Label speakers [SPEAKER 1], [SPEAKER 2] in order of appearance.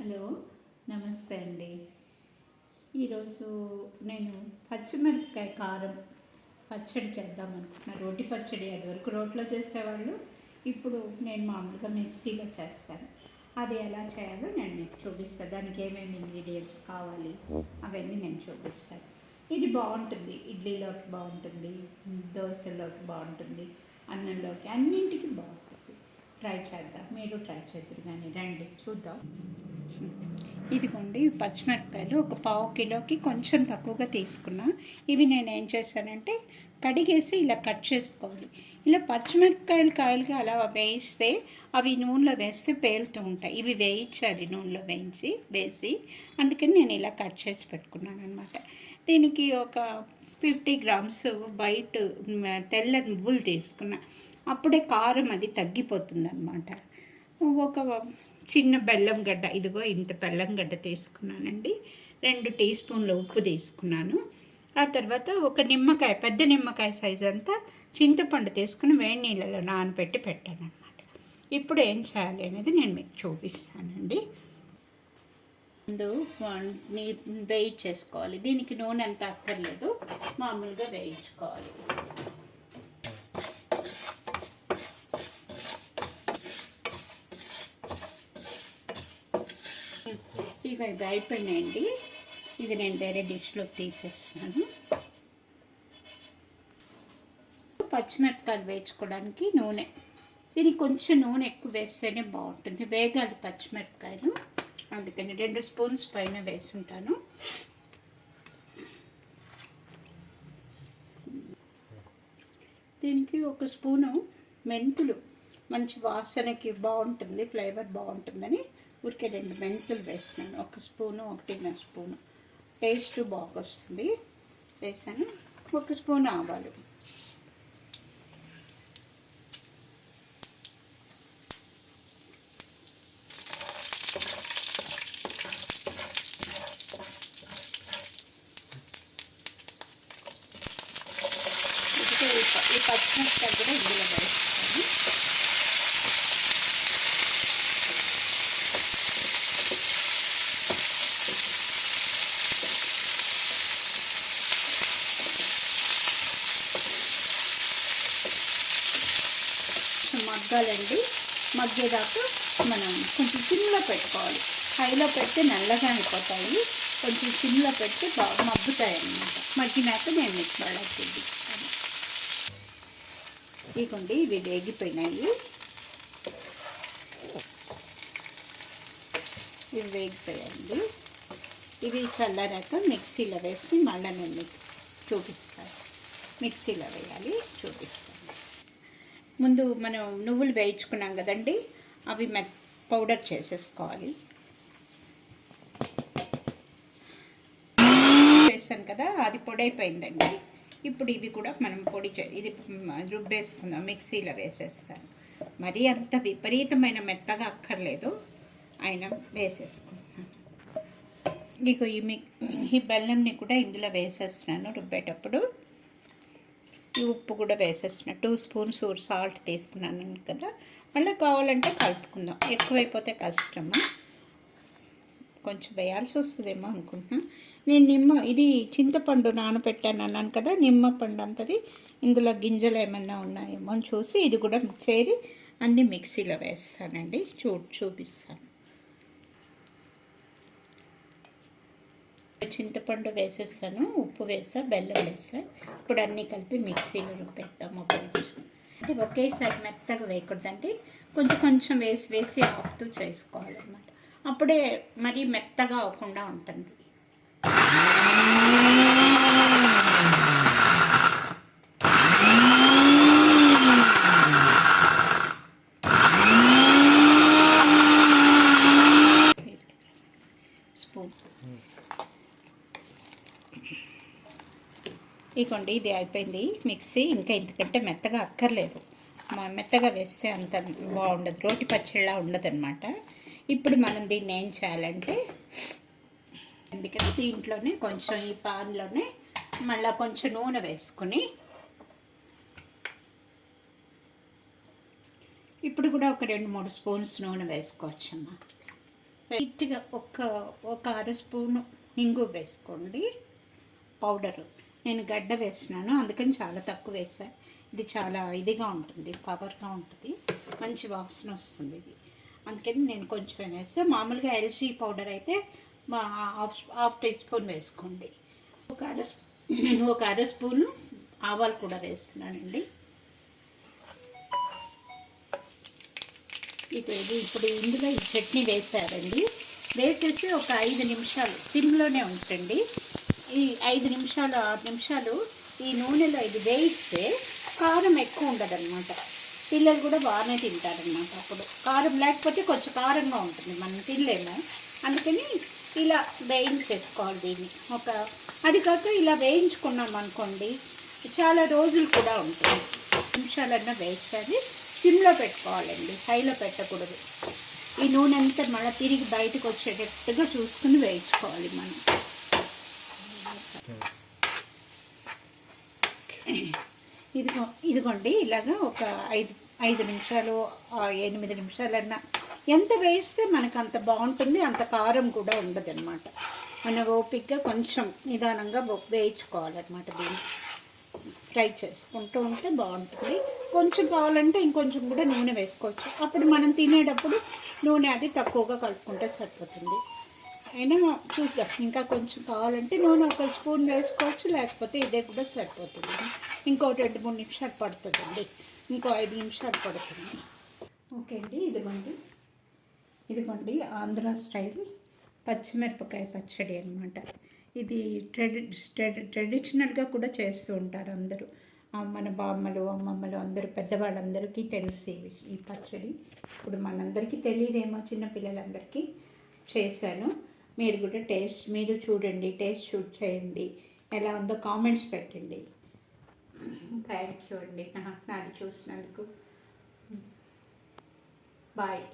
[SPEAKER 1] Hello, నమస్తే అండి. ఈరోజు నేను పచ్చిమిరపకాయ కారం పచ్చడి చేద్దాం అనుకుంటున్నాను. రోటి పచ్చడి అది వరకు రోట్లో చేసేవాళ్ళు, ఇప్పుడు నేను మామూలుగా మిక్సీలో చేస్తాను. అది ఎలా చేయాలో నేను మీకు చూపిస్తాను. దానికి ఏమేమి ఇంగ్రీడియంట్స్ కావాలి అవన్నీ నేను చూపిస్తాను. ఇది బాగుంటుంది, ఇడ్లీలోకి బాగుంటుంది, దోశలోకి బాగుంటుంది, అన్నంలోకి అన్నింటికి బాగుంటుంది. ట్రై చేద్దాం, మీరు ట్రై చేద్దరు కానీ రండి చూద్దాం. ఇదిగోండి, పచ్చిమిరపకాయలు ఒక పావు కిలోకి కొంచెం తక్కువగా తీసుకున్నా. ఇవి నేను ఏం చేశానంటే కడిగేసి ఇలా కట్ చేసుకోవాలి. ఇలా పచ్చిమిరపకాయలు కాయలుగా అలా వేయిస్తే అవి నూనెలో వేస్తే పేలుతూ ఉంటాయి. ఇవి వేయించాలి, నూనెలో వేసి అందుకని నేను ఇలా కట్ చేసి పెట్టుకున్నాను అనమాట. దీనికి ఒక 50 గ్రామ్స్ వైట్ తెల్ల నువ్వులు తీసుకున్నా. అప్పుడే కారం అది తగ్గిపోతుంది అనమాట. ఒక చిన్న బెల్లం గడ్డ, ఇదిగో ఇంత బెల్లం గడ్డ తీసుకున్నానండి. 2 టీ స్పూన్ల ఉప్పు తీసుకున్నాను. ఆ తర్వాత ఒక నిమ్మకాయ, పెద్ద నిమ్మకాయ సైజు అంతా చింతపండు తీసుకుని వేడి నీళ్ళలో నానబెట్టి పెట్టాను అనమాట. ఇప్పుడు ఏం చేయాలి అనేది నేను మీకు చూపిస్తానండి. ముందు వేయించేసుకోవాలి. దీనికి నూనె అంత అక్కర్లేదు, మామూలుగా వేయించుకోవాలి. ఇక ఇది అయిపోయినాయండి. ఇది నేను వేరే డిష్లోకి తీసేస్తున్నాను. పచ్చిమిరపకాయలు వేయించుకోవడానికి నూనె, దీనికి కొంచెం నూనె ఎక్కువ వేస్తేనే బాగుంటుంది. వేగాలి పచ్చిమిరపకాయలు, అందుకని 2 స్పూన్స్ పైన వేసుంటాను. దీనికి 1 స్పూను మెంతులు, మంచి వాసనకి బాగుంటుంది, ఫ్లేవర్ బాగుంటుందని ఊరికే 2 మెంతులు వేస్తున్నాను. 1 స్పూను, 1.5 స్పూను, టేస్ట్ బాగా వస్తుంది వేసాను. 1 స్పూన్ ఆవాలు, ఈ పచ్చిమిరపకాయలు కూడా ఇందులో వేస్తాను. మగ్గాలండి. మగ్గేదాకా మనం కొంచెం సిమ్లో పెట్టుకోవాలి. హైలో పెడితే నల్లగా అయిపోతాయి, కొంచెం సిమ్లో పెడితే బాగా మగ్గుతాయి అన్నమాట. మగ్గినాక నేను మీకు బాగా చూపిస్తాను. ఇదిగోండి, ఇవి వేగిపోయినాయి. ఇవి వేగిపోయాయండి. ఇవి చల్లారాక మిక్సీలో వేసి మళ్ళీ నేను మీకు చూపిస్తాను. మిక్సీలో వేయాలి, చూపిస్తాను. ముందు మనం నువ్వులు వేయించుకున్నాం కదండి, అవి పౌడర్ చేసేసుకోవాలి. చేస్తాను కదా, అది పొడైపోయిందండి. ఇప్పుడు ఇవి కూడా మనం ఇది రుబ్బేసుకుందాం. మిక్సీలో వేసేస్తాను. మరీ అంత విపరీతమైన మెత్తగా అక్కర్లేదు, అయినా వేసేసుకుంటున్నాను. ఇక ఈ బెల్లంని కూడా ఇందులో వేసేస్తున్నాను రుబ్బేటప్పుడు. ఈ ఉప్పు కూడా వేసేస్తున్నా. 2 స్పూన్స్ సాల్ట్ తీసుకున్నాను కదా, మళ్ళీ కావాలంటే కలుపుకుందాం. ఎక్కువైపోతే కష్టము, కొంచెం వేయాల్సి వస్తుందేమో అనుకుంటున్నా. నేను ఇది చింతపండు నానబెట్టాను అన్నాను కదా, నిమ్మపండు అంతది ఇందులో గింజలు ఏమన్నా ఉన్నాయేమో అని చూసి ఇది కూడా చేరి అన్నీ మిక్సీలో వేస్తానండి. చూపిస్తాను. చింతపండు వేసేస్తాను, ఉప్పు వేసా, బెల్లం వేసా. ఇప్పుడు అన్నీ కలిపి మిక్సీలో రుబ్బేద్దాం. అంటే ఒకేసారి మెత్తగా వేయకూడదండి, కొంచెం కొంచెం వేసి ఆపుతూ చేసుకోవాలన్నమాట. అప్పుడే మరీ మెత్తగా అవ్వకుండా ఉంటుంది. స్పూన్ ఇదిగోండి, ఇది అయిపోయింది మిక్సీ. ఇంకా ఇంతకంటే మెత్తగా అక్కర్లేదు. మెత్తగా వేస్తే అంత బాగుండదు, రోటి పచ్చడిలా ఉండదు అనమాట. ఇప్పుడు మనం దీన్ని ఏం చేయాలంటే, అందుకని దీంట్లోనే కొంచెం ఈ పాన్లోనే మళ్ళీ కొంచెం నూనె వేసుకొని, ఇప్పుడు కూడా ఒక 2-3 స్పూన్స్ నూనె వేసుకోవచ్చమ్మా. లైట్గా ఒక అర స్పూను ఇంగు వేసుకోండి పౌడరు. నేను గడ్డ వేసినాను అందుకని చాలా తక్కువ వేసాను. ఇది చాలా ఇదిగా ఉంటుంది, పవర్గా ఉంటుంది, మంచి వాసన వస్తుంది ఇది. అందుకని నేను కొంచెం వేస్తాను. మామూలుగా ఎల్చి పౌడర్ అయితే హాఫ్ టీ స్పూన్ వేసుకోండి. ఒక అర స్పూను ఆవాలు కూడా వేస్తున్నానండి. ఇప్పుడు ఇందులో ఈ చట్నీ వేసారండి. వేసేసి ఒక 5 నిమిషాలు సిమ్లోనే ఉంచండి. ఈ 5 నిమిషాలు 6 నిమిషాలు ఈ నూనెలో ఇది వేయిస్తే కారం ఎక్కువ ఉండదన్నమాట. పిల్లలు కూడా బాగానే తింటారనమాట. అప్పుడు కారం లేకపోతే కొంచెం కారంగా ఉంటుంది, మనం తినలేము. అందుకని ఇలా వేయించేసుకోవాలి దీన్ని. అది కాక ఇలా వేయించుకున్నాం అనుకోండి చాలా రోజులు కూడా ఉంటుంది. నిమిషాలన్నా వేయించాలి. సిమ్లో పెట్టుకోవాలండి, హైలో పెట్టకూడదు. ఈ నూనె అంతా మళ్ళీ తిరిగి బయటకు వచ్చేటట్టుగా చూసుకుని వేయించుకోవాలి మనం. ఇదిగోండి ఇలాగా ఒక 5 నిమిషాలు 8 నిమిషాలన్నా ఎంత వేస్తే మనకు అంత బాగుంటుంది, అంత కారం కూడా ఉండదు అనమాట. మన ఓపికగా కొంచెం నిదానంగా వేయించుకోవాలన్నమాట. దీన్ని ఫ్రై చేసుకుంటూ ఉంటే బాగుంటుంది. కొంచెం కావాలంటే ఇంకొంచెం కూడా నూనె వేసుకోవచ్చు. అప్పుడు మనం తినేటప్పుడు నూనె అది తక్కువగా కలుపుకుంటే సరిపోతుంది. అయినా చూద్దాం, ఇంకా కొంచెం కావాలంటే నూనె ఒక స్పూన్ వేసుకోవచ్చు, లేకపోతే ఇదే కూడా సరిపోతుంది. ఇంకో 2-3 నిమిషాలు పడుతుందండి, ఇంకో 5 నిమిషాలు పడుతుంది. ఓకే అండి, ఇదిగోండి ఆంధ్ర స్టైల్ పచ్చిమిరపకాయ పచ్చడి అనమాట. ఇది ట్రెడిషనల్గా కూడా చేస్తూ ఉంటారు అందరూ. మన బామ్మలు అమ్మమ్మలు అందరూ పెద్దవాళ్ళందరికీ తెలిసి ఈ పచ్చడి. ఇప్పుడు మనందరికీ తెలియదేమో, చిన్నపిల్లలందరికీ చేశాను. మీరు కూడా మీరు చూడండి, టేస్ట్ చేయండి, ఎలా ఉందో కామెంట్స్ పెట్టండి. థ్యాంక్ యూ అండి నాది చూసినందుకు. బాయ్.